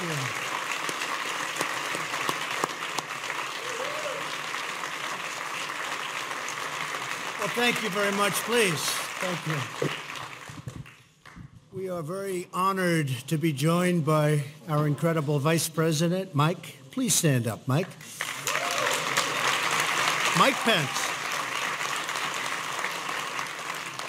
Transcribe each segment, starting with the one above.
Yeah. Well, thank you very much, please. Thank you. We are very honored to be joined by our incredible Vice President, Mike. Please stand up, Mike. Mike Pence.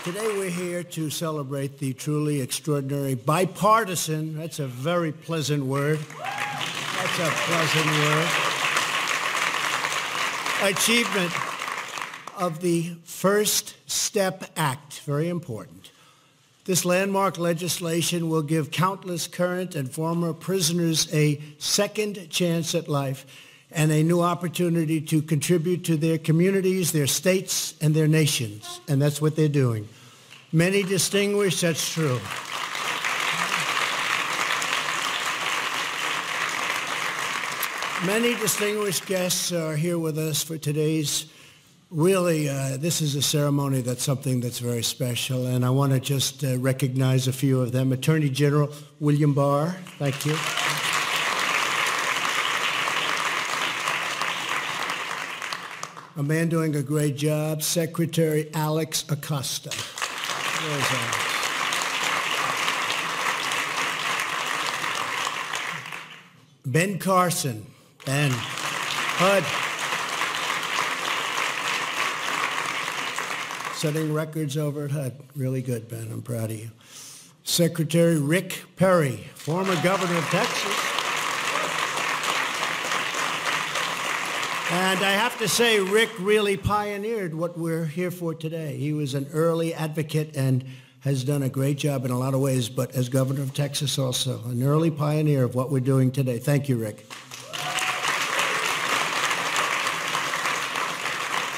Today we're here to celebrate the truly extraordinary bipartisan, that's a very pleasant word, that's a pleasant word, achievement of the First Step Act, very important. This landmark legislation will give countless current and former prisoners a second chance at life and a new opportunity to contribute to their communities, their states, and their nations. And that's what they're doing. Many distinguished, that's true. Many distinguished guests are here with us for today's really, this is a ceremony that's something that's very special, and I want to just recognize a few of them. Attorney General William Barr, thank you. A man doing a great job, Secretary Alex Acosta. Where's Alex? Ben Carson, Ben, HUD. Setting records over at HUD. Really good, Ben. I'm proud of you. Secretary Rick Perry, former governor of Texas. And I have to say, Rick really pioneered what we're here for today. He was an early advocate and has done a great job in a lot of ways, but as governor of Texas also, an early pioneer of what we're doing today. Thank you, Rick.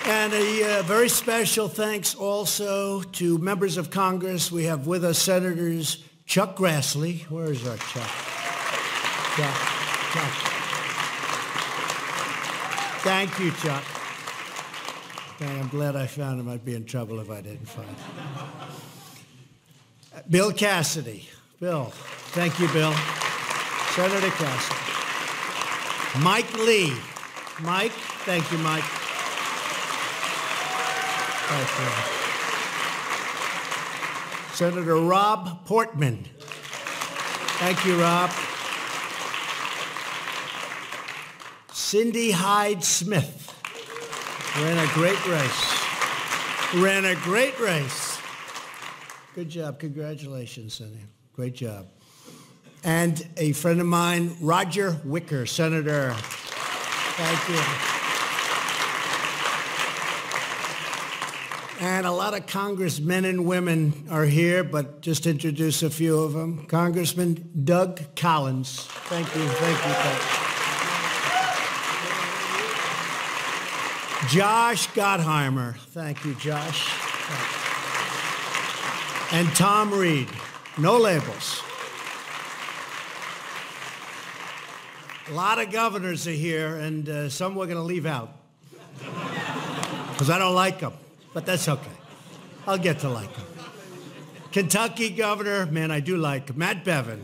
And a very special thanks also to members of Congress. We have with us Senators Chuck Grassley. Where is our Chuck? Chuck. Thank you, Chuck. And I'm glad I found him. I'd be in trouble if I didn't find him. Bill Cassidy. Bill. Thank you, Bill. Senator Cassidy. Mike Lee. Mike. Thank you, Mike. Thank you. Senator Rob Portman. Thank you, Rob. Cindy Hyde-Smith. Ran a great race. Good job. Congratulations, Cindy. Great job. And a friend of mine, Roger Wicker, Senator. Thank you. And a lot of congressmen and women are here, but just introduce a few of them. Congressman Doug Collins. Thank you, Doug. Josh Gottheimer. Thank you, Josh. And Tom Reed. No labels. A lot of governors are here, and some we're going to leave out because I don't like them. But that's okay. I'll get to like him. Kentucky Governor, man, I do like him. Matt Bevin.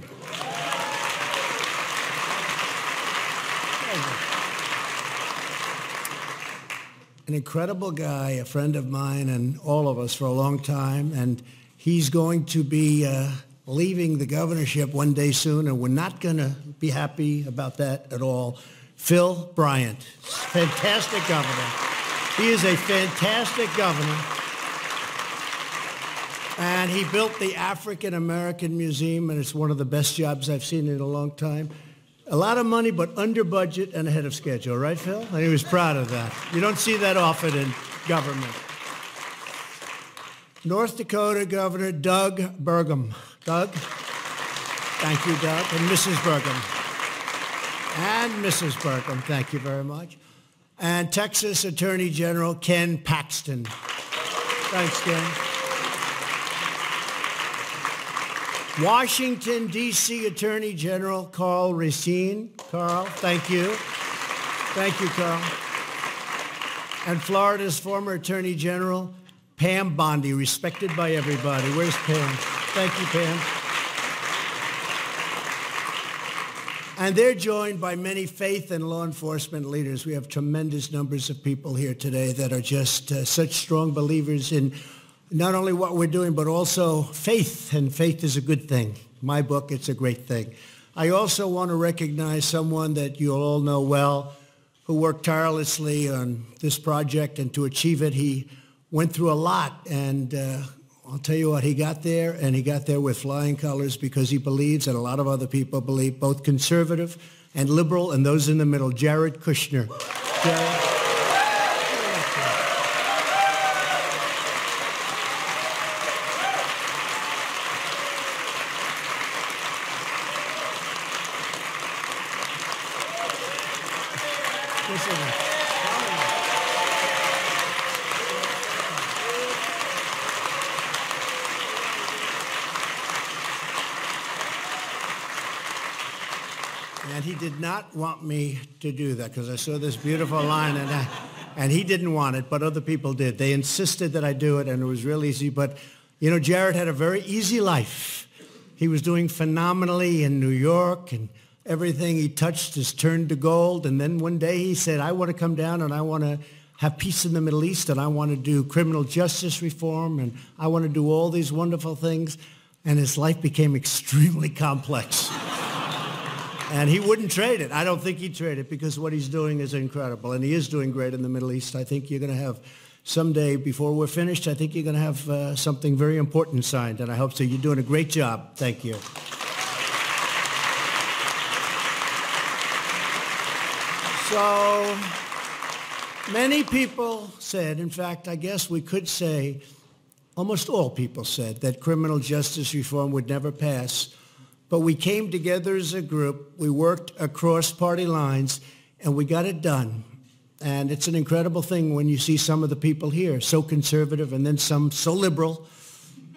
An incredible guy, a friend of mine and all of us for a long time, and he's going to be leaving the governorship one day soon, and we're not going to be happy about that at all. Phil Bryant, fantastic governor. He is a fantastic governor, and he built the African American Museum, and it's one of the best jobs I've seen in a long time. A lot of money, but under budget and ahead of schedule, right, Phil? And he was proud of that. You don't see that often in government. North Dakota Governor Doug Burgum. Doug? Thank you, Doug. And Mrs. Burgum. And Mrs. Burgum, thank you very much. And Texas Attorney General Ken Paxton. Thanks, Ken. Washington, D.C. Attorney General Carl Racine. Carl, thank you. Thank you, Carl. And Florida's former Attorney General, Pam Bondi, respected by everybody. Where's Pam? Thank you, Pam. And they're joined by many faith and law enforcement leaders. We have tremendous numbers of people here today that are just such strong believers in not only what we're doing, but also faith. And faith is a good thing. My book, it's a great thing. I also want to recognize someone that you'll all know well, who worked tirelessly on this project, and to achieve it, he went through a lot. And I'll tell you what, he got there, and he got there with flying colors because he believes, and a lot of other people believe, both conservative and liberal, and those in the middle. Jared Kushner. Jared. And he did not want me to do that because I saw this beautiful line, and he didn't want it, but other people did. They insisted that I do it, and it was real easy. But, you know, Jared had a very easy life. He was doing phenomenally in New York, and everything he touched is turned to gold. And then one day he said, I want to come down and I want to have peace in the Middle East, and I want to do criminal justice reform, and I want to do all these wonderful things. And his life became extremely complex. And he wouldn't trade it. I don't think he'd trade it because what he's doing is incredible. And he is doing great in the Middle East. I think you're going to have someday, before we're finished, I think you're going to have something very important signed. And I hope so. You're doing a great job. Thank you. So many people said, in fact, I guess we could say, almost all people said, that criminal justice reform would never pass. But we came together as a group, we worked across party lines, and we got it done. And it's an incredible thing when you see some of the people here, so conservative, and then some so liberal.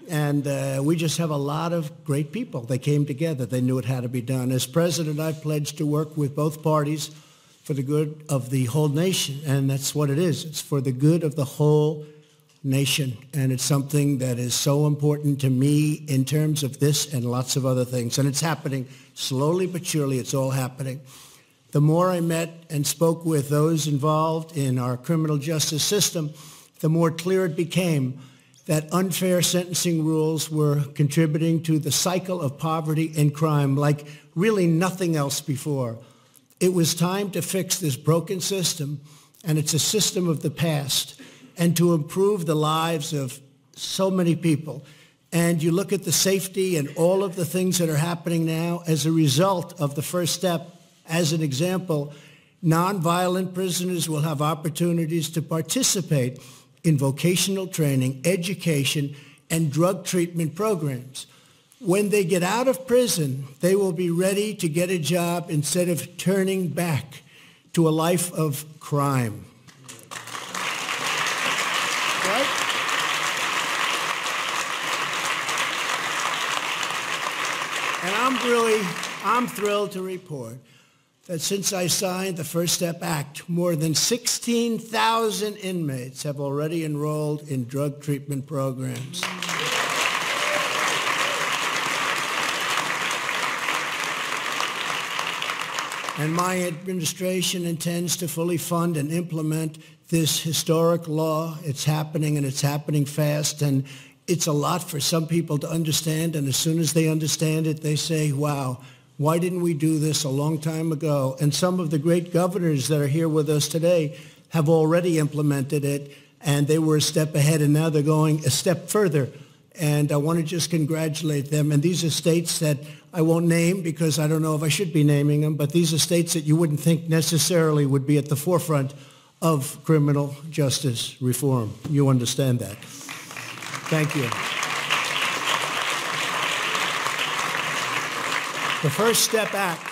And we just have a lot of great people. They came together. They knew it had to be done. As president, I pledged to work with both parties for the good of the whole nation. And that's what it is. It's for the good of the whole nation, and it's something that is so important to me in terms of this and lots of other things. And it's happening slowly but surely. It's all happening. The more I met and spoke with those involved in our criminal justice system, the more clear it became that unfair sentencing rules were contributing to the cycle of poverty and crime like really nothing else before. It was time to fix this broken system, and it's a system of the past, and to improve the lives of so many people. And you look at the safety and all of the things that are happening now as a result of the first step. As an example, nonviolent prisoners will have opportunities to participate in vocational training, education, and drug treatment programs. When they get out of prison, they will be ready to get a job instead of turning back to a life of crime. Right? And I'm thrilled to report that since I signed the First Step Act, more than 16,000 inmates have already enrolled in drug treatment programs. And my administration intends to fully fund and implement this historic law. It's happening, and it's happening fast, and it's a lot for some people to understand, and as soon as they understand it, they say, wow, why didn't we do this a long time ago? And some of the great governors that are here with us today have already implemented it, and they were a step ahead, and now they're going a step further. And I want to just congratulate them. And these are states that I won't name because I don't know if I should be naming them, but these are states that you wouldn't think necessarily would be at the forefront of criminal justice reform. You understand that. Thank you. The First Step Act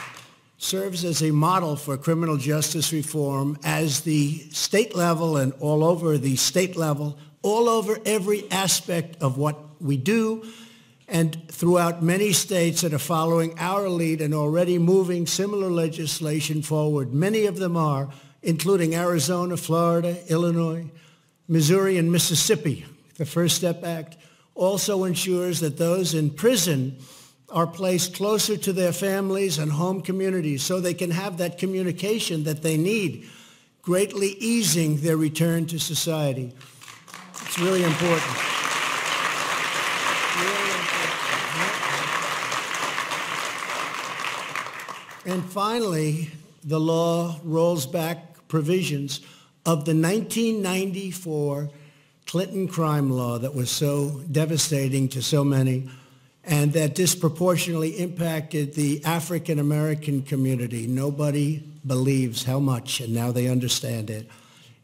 serves as a model for criminal justice reform as the state level and all over the state level, all over every aspect of what we do, and throughout many states that are following our lead and already moving similar legislation forward. Many of them are, including Arizona, Florida, Illinois, Missouri, and Mississippi. The First Step Act also ensures that those in prison are placed closer to their families and home communities so they can have that communication that they need, greatly easing their return to society. It's really important. And finally, the law rolls back provisions of the 1994 Clinton crime law that was so devastating to so many and that disproportionately impacted the African American community. Nobody believes how much, and now they understand it.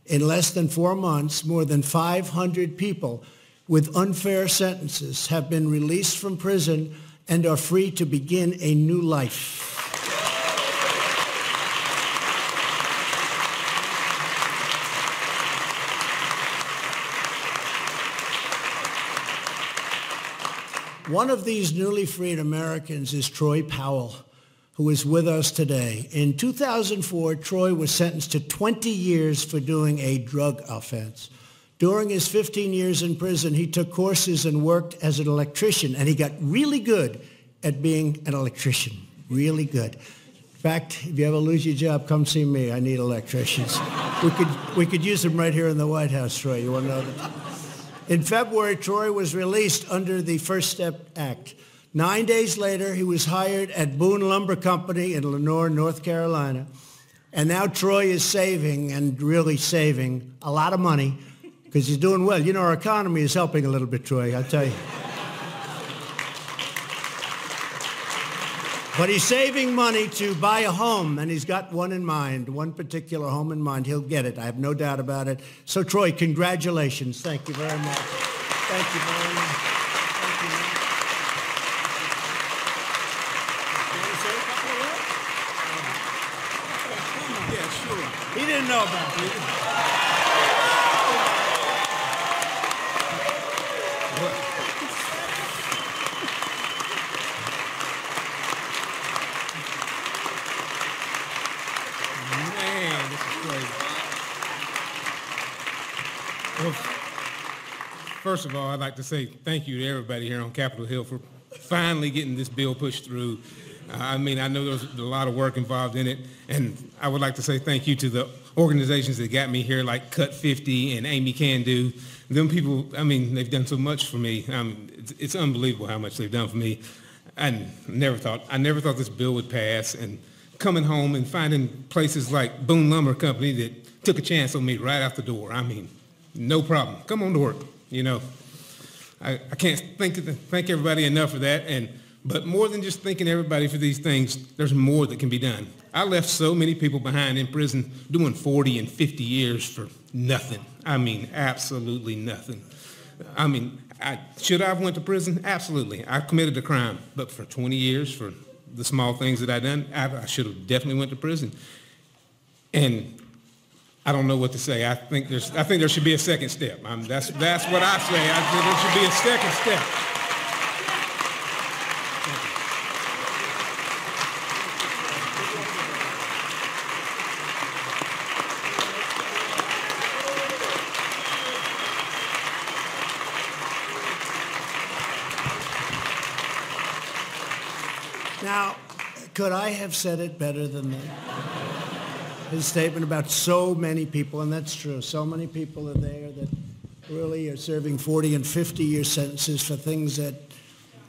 In less than 4 months, more than 500 people with unfair sentences have been released from prison and are free to begin a new life. One of these newly freed Americans is Troy Powell, who is with us today. In 2004, Troy was sentenced to 20 years for doing a drug offense. During his 15 years in prison, he took courses and worked as an electrician, and he got really good at being an electrician, really good. In fact, if you ever lose your job, come see me. I need electricians. We could use them right here in the White House, Troy. You want to know that? In February, Troy was released under the First Step Act. 9 days later, he was hired at Boone Lumber Company in Lenoir, North Carolina. And now Troy is saving, and really saving, a lot of money because he's doing well. You know, our economy is helping a little bit, Troy, I'll tell you. But he's saving money to buy a home, and he's got one in mind, one particular home in mind. He'll get it. I have no doubt about it. So, Troy, congratulations. Thank you very much. Thank you very much. Thank you, man. You want to say a couple of words? Yeah, sure. He didn't know about it. Well, first of all, I'd like to say thank you to everybody here on Capitol Hill for finally getting this bill pushed through. I mean, I know there was a lot of work involved in it, and I would like to say thank you to the organizations that got me here, like Cut 50 and Amy Can Do. Them people, I mean, they've done so much for me. It's unbelievable how much they've done for me. I never thought this bill would pass, and coming home and finding places like Boone Lumber Company that took a chance on me right out the door. I mean, no problem. Come on to work. You know, I can't thank everybody enough for that. But more than just thanking everybody for these things, there's more that can be done. I left so many people behind in prison doing 40 and 50 years for nothing. I mean, absolutely nothing. I mean, should I have went to prison? Absolutely. I committed a crime. But for 20 years, for the small things that I done, I should have definitely went to prison. And I don't know what to say. I think there should be a second step. That's what I say. I think there should be a second step. Now, could I have said it better than that? His statement about so many people, and that's true, so many people are there that really are serving 40 and 50-year sentences for things that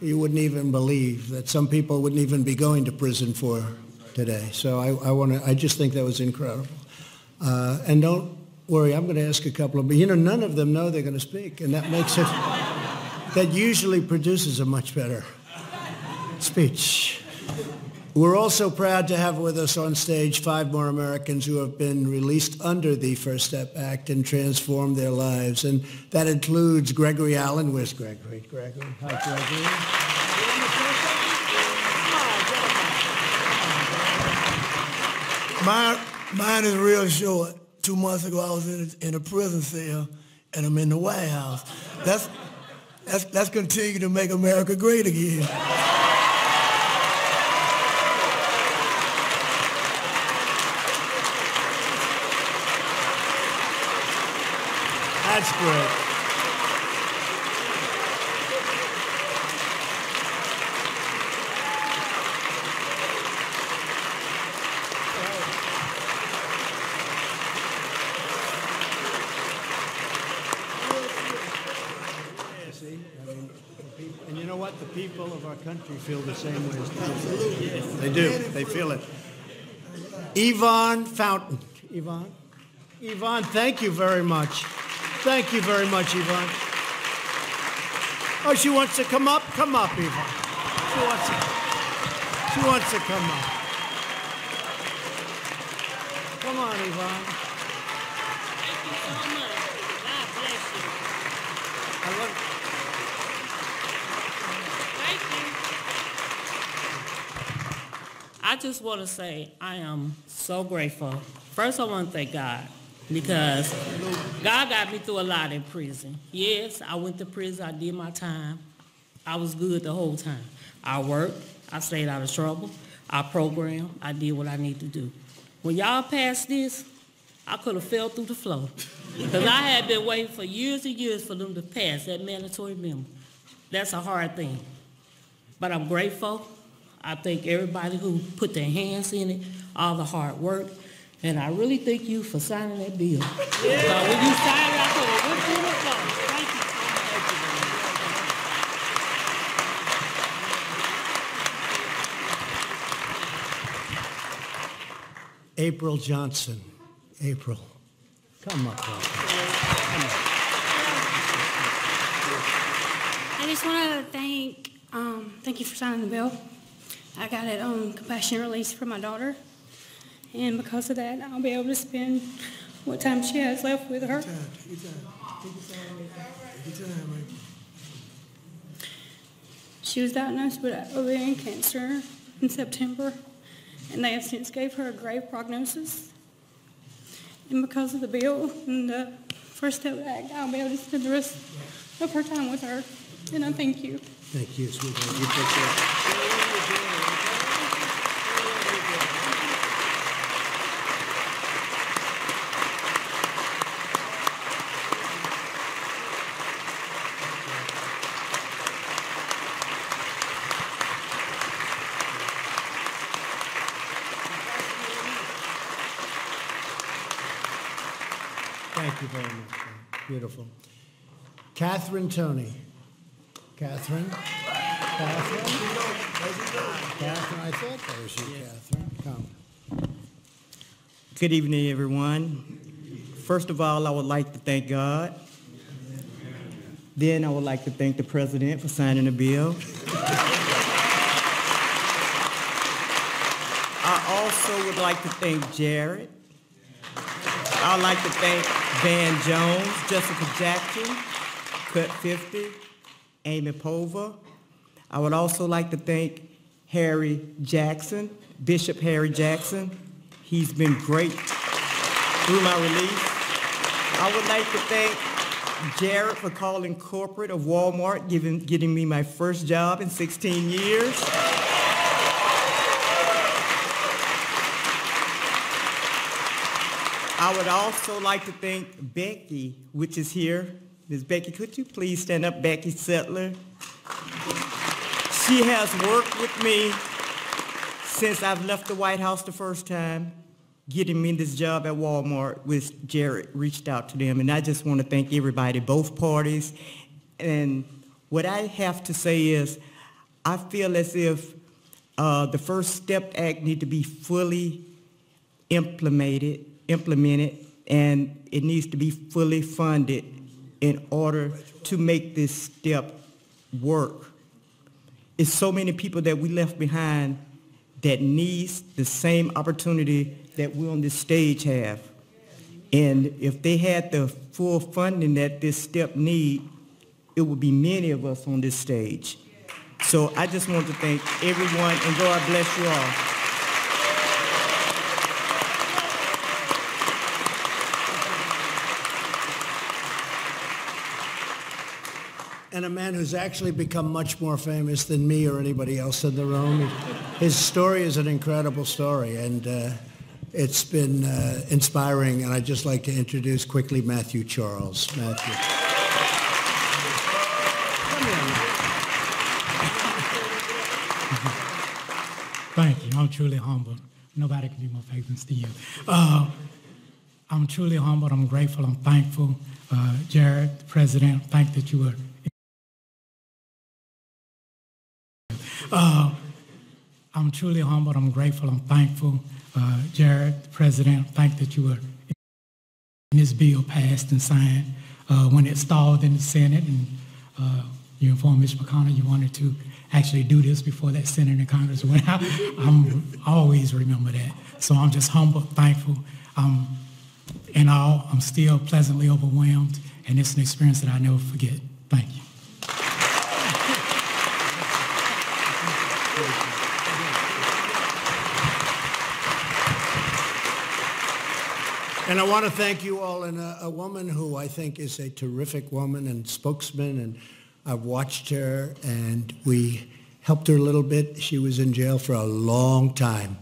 you wouldn't even believe, that some people wouldn't even be going to prison for today. So I just think that was incredible. And don't worry, I'm going to ask a couple of, but none of them know they're going to speak, and that makes it, that usually produces a much better speech. We're also proud to have with us on stage 5 more Americans who have been released under the First Step Act and transformed their lives. And that includes Gregory Allen. Where's Gregory? Gregory. Hi, Gregory. Mine is real short. 2 months ago, I was in a prison cell, and I'm in the White House. Let's continue to make America great again. That's great. people of our country feel the same way as they do. They feel it. Yvonne Fountain. Yvonne, thank you very much. Thank you very much, Yvonne. Oh, she wants to come up? Come up, Yvonne. She wants to come up. Come on, Yvonne. Thank you so much. God bless you. Thank you. I just want to say I am so grateful. First, I want to thank God because God got me through a lot in prison. Yes, I went to prison. I did my time. I was good the whole time. I worked. I stayed out of trouble. I programmed. I did what I need to do. When y'all passed this, I could have fell through the floor because I had been waiting for years and years for them to pass that mandatory minimum. That's a hard thing. But I'm grateful. I thank everybody who put their hands in it, all the hard work. And I really thank you for signing that bill. Yeah. When you signed it, I could have went through the floor. Thank you so much. April Johnson. April, come up. Come on. I just want to thank you for signing the bill. I got it on compassionate release for my daughter, and because of that, I'll be able to spend what time she has left with her. She was diagnosed with ovarian cancer in September, and they have since gave her a grave prognosis. And because of the bill and the First Step Act, I'll be able to spend the rest of her time with her. And I thank you. Thank you, sweetheart. You take care. Thank you very much. Beautiful. Catherine Toney. Catherine, I thought that was you, Catherine. Come. Good evening, everyone. First of all, I would like to thank God. Then I would like to thank the President for signing the bill. I also would like to thank Jared. I'd like to thank Van Jones, Jessica Jackson, Cut 50, Amy Pova. I would also like to thank Harry Jackson, Bishop Harry Jackson. He's been great through my release. I would like to thank Jared for calling corporate of Walmart, getting me my first job in 16 years. I would also like to thank Becky, which is here. Ms. Becky, could you please stand up, Becky Settler? She has worked with me since I've left the White House the first time, getting me this job at Walmart, which Jared reached out to them. And I just want to thank everybody, both parties. And what I have to say is, I feel as if the First Step Act need to be fully implemented, and it needs to be fully funded in order to make this step work. It's so many people that we left behind that needs the same opportunity that we on this stage have. And if they had the full funding that this step need, it would be many of us on this stage. So I just want to thank everyone, and God bless you all. And a man who's actually become much more famous than me or anybody else in the room. His story is an incredible story, and it's been inspiring. And I'd just like to introduce quickly Matthew Charles. Matthew. Come here. Thank you. I'm truly humbled. Nobody can be more famous than you. I'm truly humbled. I'm grateful. I'm thankful. Jared, the President, thank that you were I'm truly humbled. I'm grateful. I'm thankful. Jared, the president, thank that you were this bill passed and signed when it stalled in the Senate, and you informed Mr. McConnell you wanted to actually do this before that Senate and Congress went out. I always remember that. So I'm just humbled, thankful. In all, I'm still pleasantly overwhelmed, and it's an experience that I never forget. Thank you. And I want to thank you all, and a woman who I think is a terrific woman and spokesman, and I've watched her, and we helped her a little bit. She was in jail for a long time,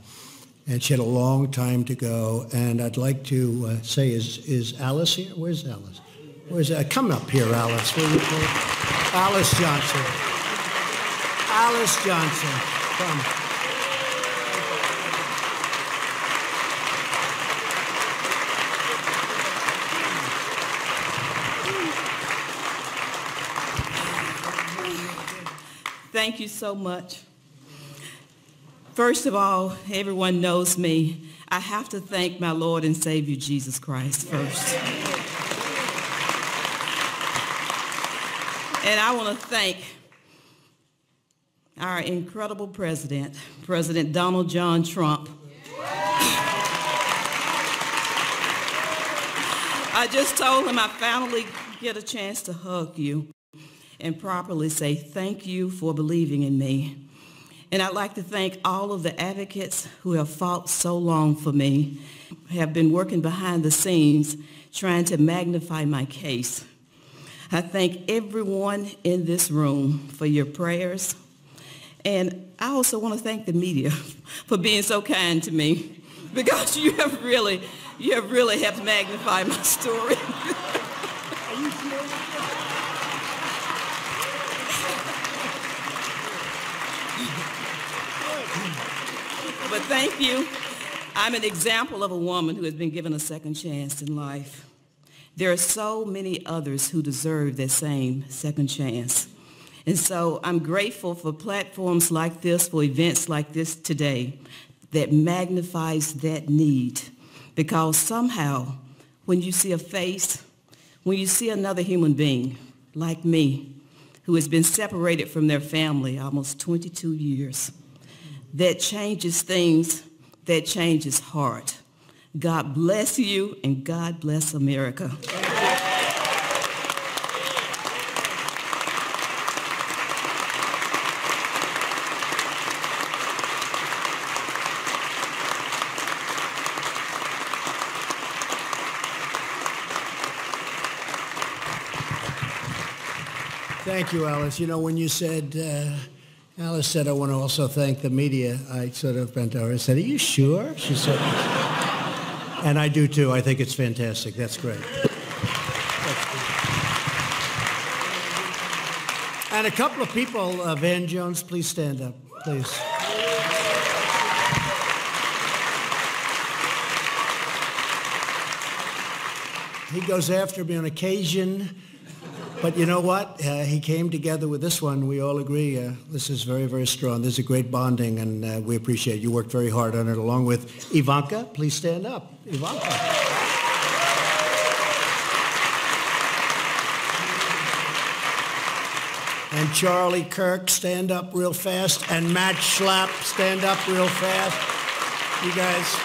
and she had a long time to go. And I'd like to say, is Alice here? Where's Alice? Come up here, Alice. Alice Johnson. Alice Johnson, come. Thank you so much. First of all, everyone knows me. I have to thank my Lord and Savior, Jesus Christ, first. And I want to thank our incredible president, President Donald John Trump. I just told him I finally get a chance to hug you and properly say thank you for believing in me. And I'd like to thank all of the advocates who have fought so long for me, have been working behind the scenes trying to magnify my case. I thank everyone in this room for your prayers. And I also want to thank the media for being so kind to me, because you have really helped magnify my story. Are you serious? But thank you. I'm an example of a woman who has been given a second chance in life. There are so many others who deserve that same second chance. And so I'm grateful for platforms like this, for events like this today, that magnifies that need. Because somehow, when you see a face, when you see another human being like me, who has been separated from their family almost 22 years, that changes things, that changes heart. God bless you, and God bless America. Thank you, Alice. You know, when you said, Alice said, I want to also thank the media, I sort of bent over and said, are you sure? She said, and I do too. I think it's fantastic. That's great. And a couple of people, Van Jones, please stand up, please. He goes after me on occasion. But you know what? He came together with this one. We all agree this is very, very strong. There's a great bonding, and we appreciate it. You worked very hard on it, along with Ivanka. Please stand up. Ivanka. And Charlie Kirk, stand up real fast. And Matt Schlapp, stand up real fast. You guys.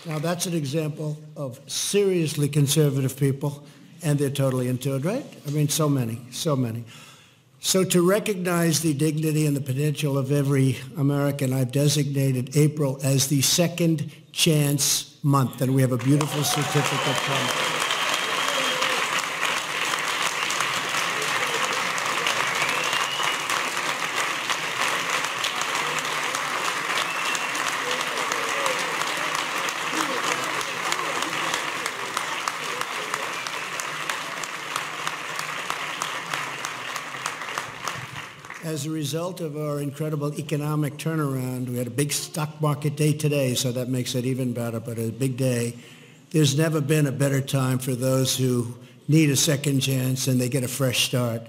Now, that's an example of seriously conservative people. And they're totally into it, right? I mean, so many, so many. So to recognize the dignity and the potential of every American, I've designated April as the Second Chance Month, and we have a beautiful certificate from As a result of our incredible economic turnaround, we had a big stock market day today, so that makes it even better, but a big day. There's never been a better time for those who need a second chance and they get a fresh start.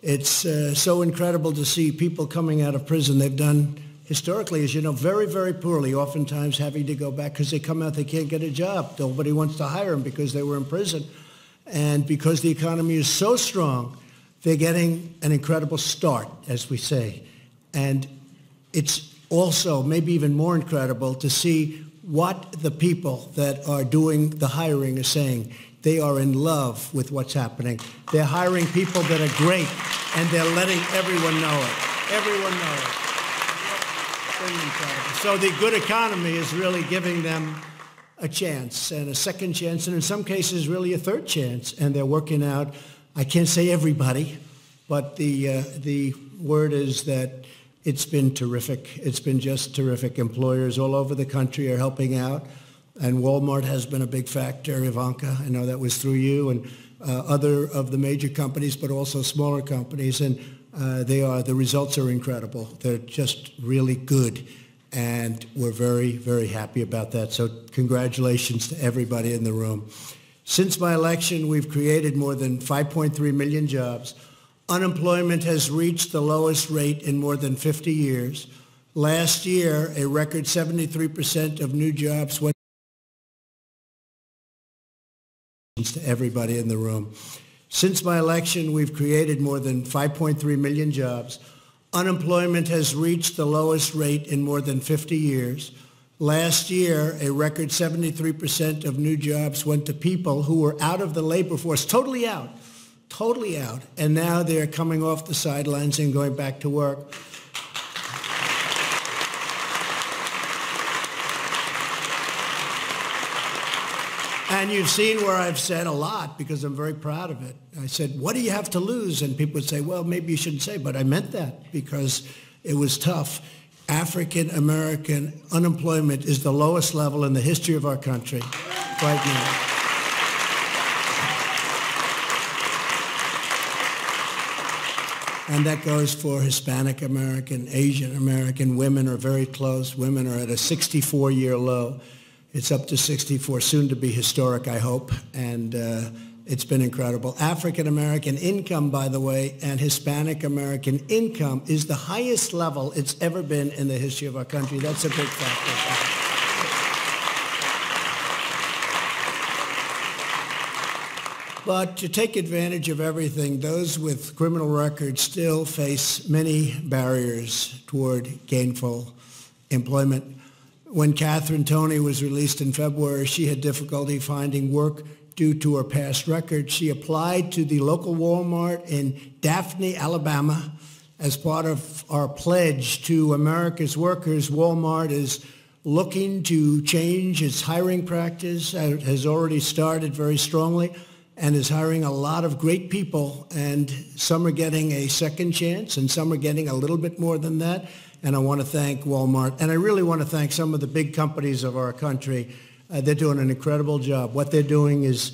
It's so incredible to see people coming out of prison. They've done, historically, as you know, very, very poorly, oftentimes having to go back because they come out, they can't get a job. Nobody wants to hire them because they were in prison. And because the economy is so strong, they're getting an incredible start, as we say. And it's also maybe even more incredible to see what the people that are doing the hiring are saying. They are in love with what's happening. They're hiring people that are great, and they're letting everyone know it. Everyone know it. So the good economy is really giving them a chance and a second chance, and in some cases really a third chance, and they're working out. I can't say everybody, but the word is that it's been terrific. It's been just terrific. Employers all over the country are helping out, and Walmart has been a big factor. Ivanka, I know that was through you, and other of the major companies, but also smaller companies, and the results are incredible. They're just really good, and we're very, very happy about that. So congratulations to everybody in the room. Since my election, we've created more than 5.3 million jobs. Unemployment has reached the lowest rate in more than 50 years. Last year, a record 73% of new jobs went to everybody in the room. Since my election, we've created more than 5.3 million jobs. Unemployment has reached the lowest rate in more than 50 years. Last year, a record 73% of new jobs went to people who were out of the labor force, totally out, and now they're coming off the sidelines and going back to work. And you've seen where I've said a lot because I'm very proud of it. I said, what do you have to lose? And people would say, well, maybe you shouldn't say, but I meant that because it was tough. African American unemployment is the lowest level in the history of our country right now. And that goes for Hispanic American, Asian American. Women are very close. Women are at a 64-year low. It's up to 64, soon to be historic, I hope, and it's been incredible. African American income, by the way, and Hispanic American income is the highest level it's ever been in the history of our country. That's a big factor. But to take advantage of everything, those with criminal records still face many barriers toward gainful employment. When Catherine Toney was released in February, she had difficulty finding work due to her past record. She applied to the local Walmart in Daphne, Alabama. As part of our pledge to America's workers, Walmart is looking to change its hiring practice. It has already started very strongly and is hiring a lot of great people, and some are getting a second chance and some are getting a little bit more than that. And I want to thank Walmart, and I really want to thank some of the big companies of our country. They're doing an incredible job. What they're doing is,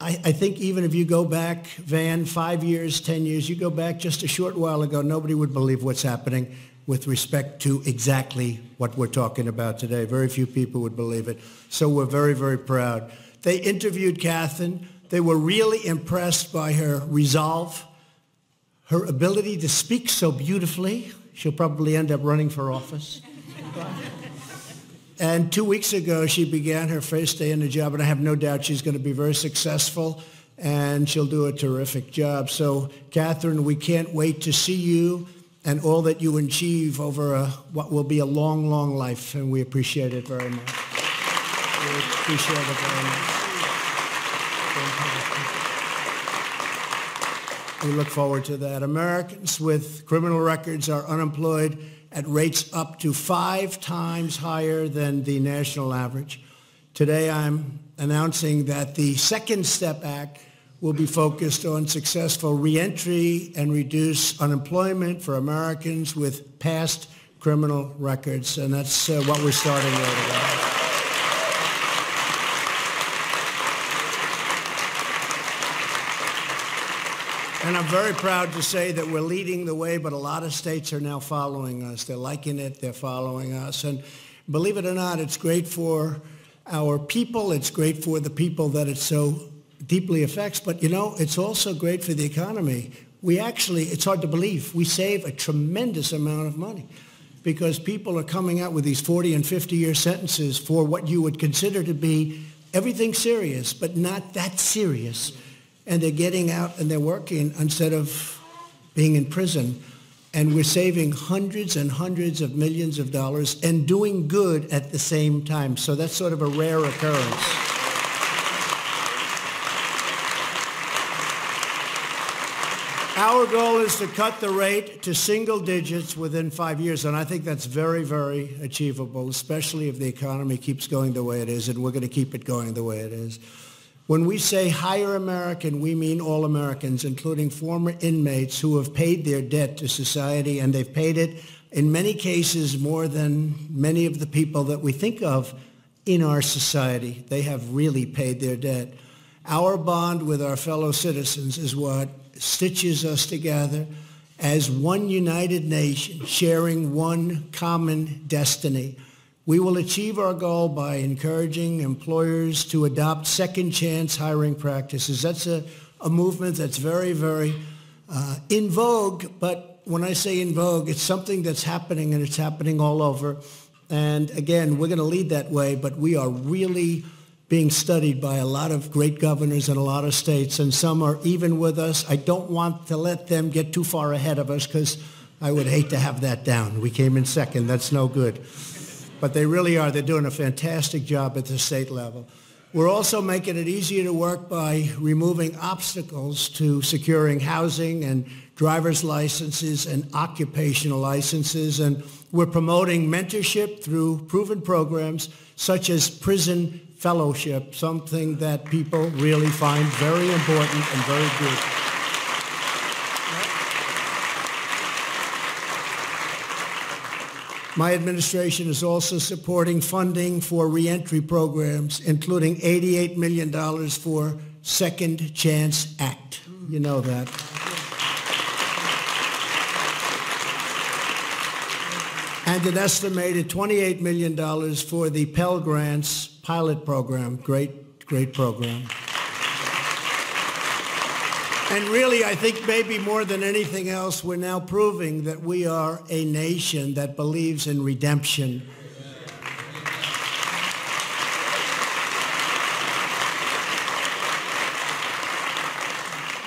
I think even if you go back, Van, 5 years, 10 years, you go back just a short while ago, nobody would believe what's happening with respect to exactly what we're talking about today. Very few people would believe it. So we're very, very proud. They interviewed Catherine. They were really impressed by her resolve, her ability to speak so beautifully. She'll probably end up running for office. And 2 weeks ago, she began her first day in the job, and I have no doubt she's going to be very successful, and she'll do a terrific job. So, Catherine, we can't wait to see you and all that you achieve over what will be a long, long life, and we appreciate it very much. We appreciate it very much. We look forward to that. Americans with criminal records are unemployed at rates up to 5 times higher than the national average. Today, I'm announcing that the Second Step Act will be focused on successful reentry and reduce unemployment for Americans with past criminal records, and that's what we're starting right away. And I'm very proud to say that we're leading the way, but a lot of states are now following us. They're liking it. They're following us. And believe it or not, it's great for our people. It's great for the people that it so deeply affects. But, you know, it's also great for the economy. it's hard to believe, we save a tremendous amount of money because people are coming out with these 40 and 50-year sentences for what you would consider to be everything serious, but not that serious. And they're getting out and they're working instead of being in prison. And we're saving hundreds and hundreds of millions of dollars and doing good at the same time. So that's sort of a rare occurrence. Our goal is to cut the rate to single digits within 5 years, and I think that's very, very achievable, especially if the economy keeps going the way it is, and we're going to keep it going the way it is. When we say hire American, we mean all Americans, including former inmates who have paid their debt to society, and they've paid it, in many cases, more than many of the people that we think of in our society. They have really paid their debt. Our bond with our fellow citizens is what stitches us together as one united nation, sharing one common destiny. We will achieve our goal by encouraging employers to adopt second chance hiring practices. That's a movement that's very, very in vogue, but when I say in vogue, it's something that's happening, and it's happening all over. And again, we're going to lead that way, but we are really being studied by a lot of great governors in a lot of states, and some are even with us. I don't want to let them get too far ahead of us because I would hate to have that down. We came in second. That's no good. But they really are. They're doing a fantastic job at the state level. We're also making it easier to work by removing obstacles to securing housing and driver's licenses and occupational licenses, and we're promoting mentorship through proven programs such as prison fellowship, something that people really find very important and very good. My administration is also supporting funding for reentry programs, including $88 million for Second Chance Act. You know that. And an estimated $28 million for the Pell Grants pilot program. Great, great program. And really, I think maybe more than anything else, we're now proving that we are a nation that believes in redemption.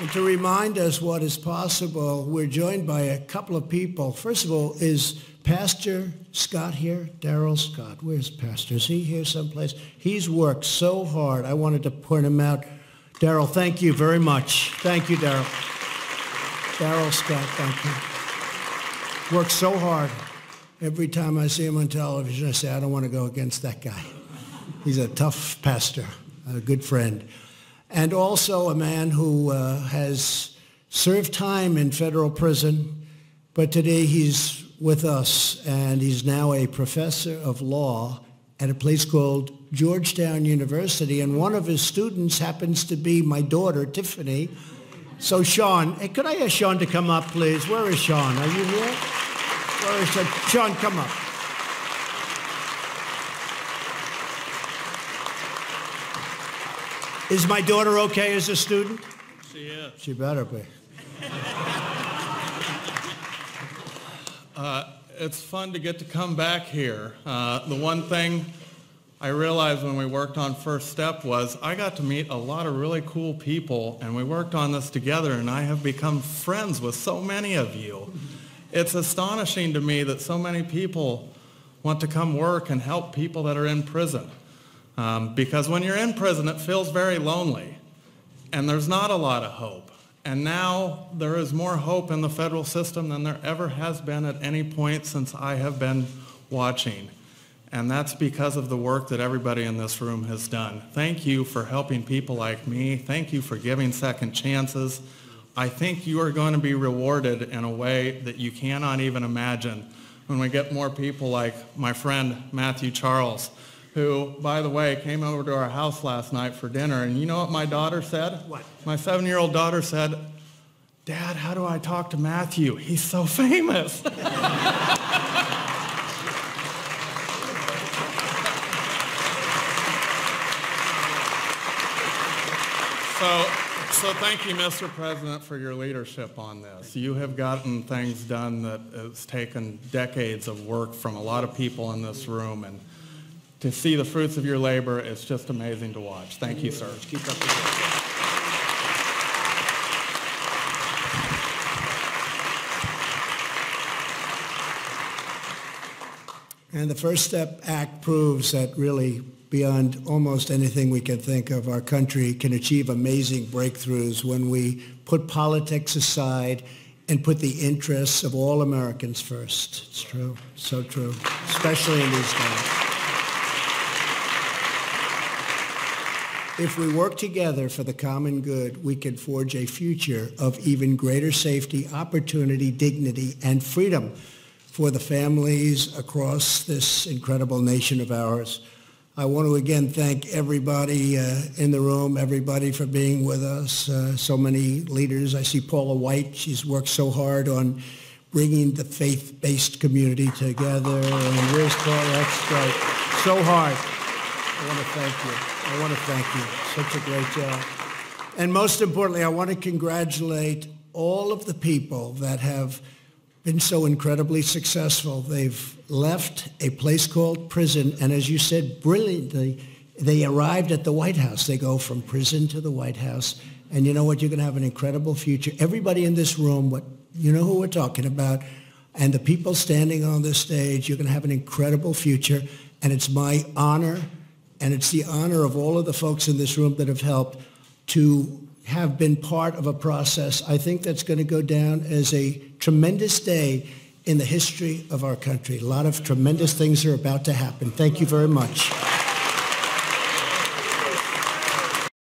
And to remind us what is possible, we're joined by a couple of people. First of all, is Pastor Scott here? Darrell Scott. Where's Pastor? Is he here someplace? He's worked so hard. I wanted to point him out. Darrell, thank you very much. Thank you, Darrell. Darrell Scott, thank you. Worked so hard. Every time I see him on television, I say, I don't want to go against that guy. He's a tough pastor, a good friend. And also a man who has served time in federal prison, but today he's with us, and he's now a professor of law at a place called Georgetown University, and one of his students happens to be my daughter, Tiffany. So Sean, hey, could I ask Sean to come up, please? Where is Sean? Are you here? Where is Sean? Sean, come up. Is my daughter okay as a student? She is. She better be. It's fun to get to come back here. The one thing I realized when we worked on First Step was I got to meet a lot of really cool people, and we worked on this together, and I have become friends with so many of you. It's astonishing to me that so many people want to come work and help people that are in prison. Because when you're in prison, it feels very lonely, and there's not a lot of hope. And now there is more hope in the federal system than there ever has been at any point since I have been watching. And that's because of the work that everybody in this room has done. Thank you for helping people like me. Thank you for giving second chances. I think you are going to be rewarded in a way that you cannot even imagine when we get more people like my friend Matthew Charles, who, by the way, came over to our house last night for dinner. And you know what my daughter said? What? My 7-year-old daughter said, Dad, how do I talk to Matthew? He's so famous. So So thank you, Mr. President, for your leadership on this. You have gotten things done that has taken decades of work from a lot of people in this room, and to see the fruits of your labor, it's just amazing to watch. Thank you, sir. Keep up the good work. And the First Step Act proves that really, beyond almost anything we can think of, our country can achieve amazing breakthroughs when we put politics aside and put the interests of all Americans first. It's true, so true, especially in these days. If we work together for the common good, we can forge a future of even greater safety, opportunity, dignity, and freedom for the families across this incredible nation of ours. I want to again thank everybody in the room, everybody for being with us, so many leaders. I see Paula White. She's worked so hard on bringing the faith-based community together. And where's Paula? That's right. So hard. I want to thank you. I want to thank you. Such a great job. And most importantly, I want to congratulate all of the people that have been so incredibly successful. They've left a place called prison, and as you said brilliantly, they arrived at the White House. They go from prison to the White House, and you know what? You're going to have an incredible future. Everybody in this room, you know who we're talking about, and the people standing on this stage, you're going to have an incredible future, and it's my honor, and it's the honor of all of the folks in this room that have helped to have been part of a process, I think, that's going to go down as a tremendous day in the history of our country. A lot of tremendous things are about to happen. Thank you very much.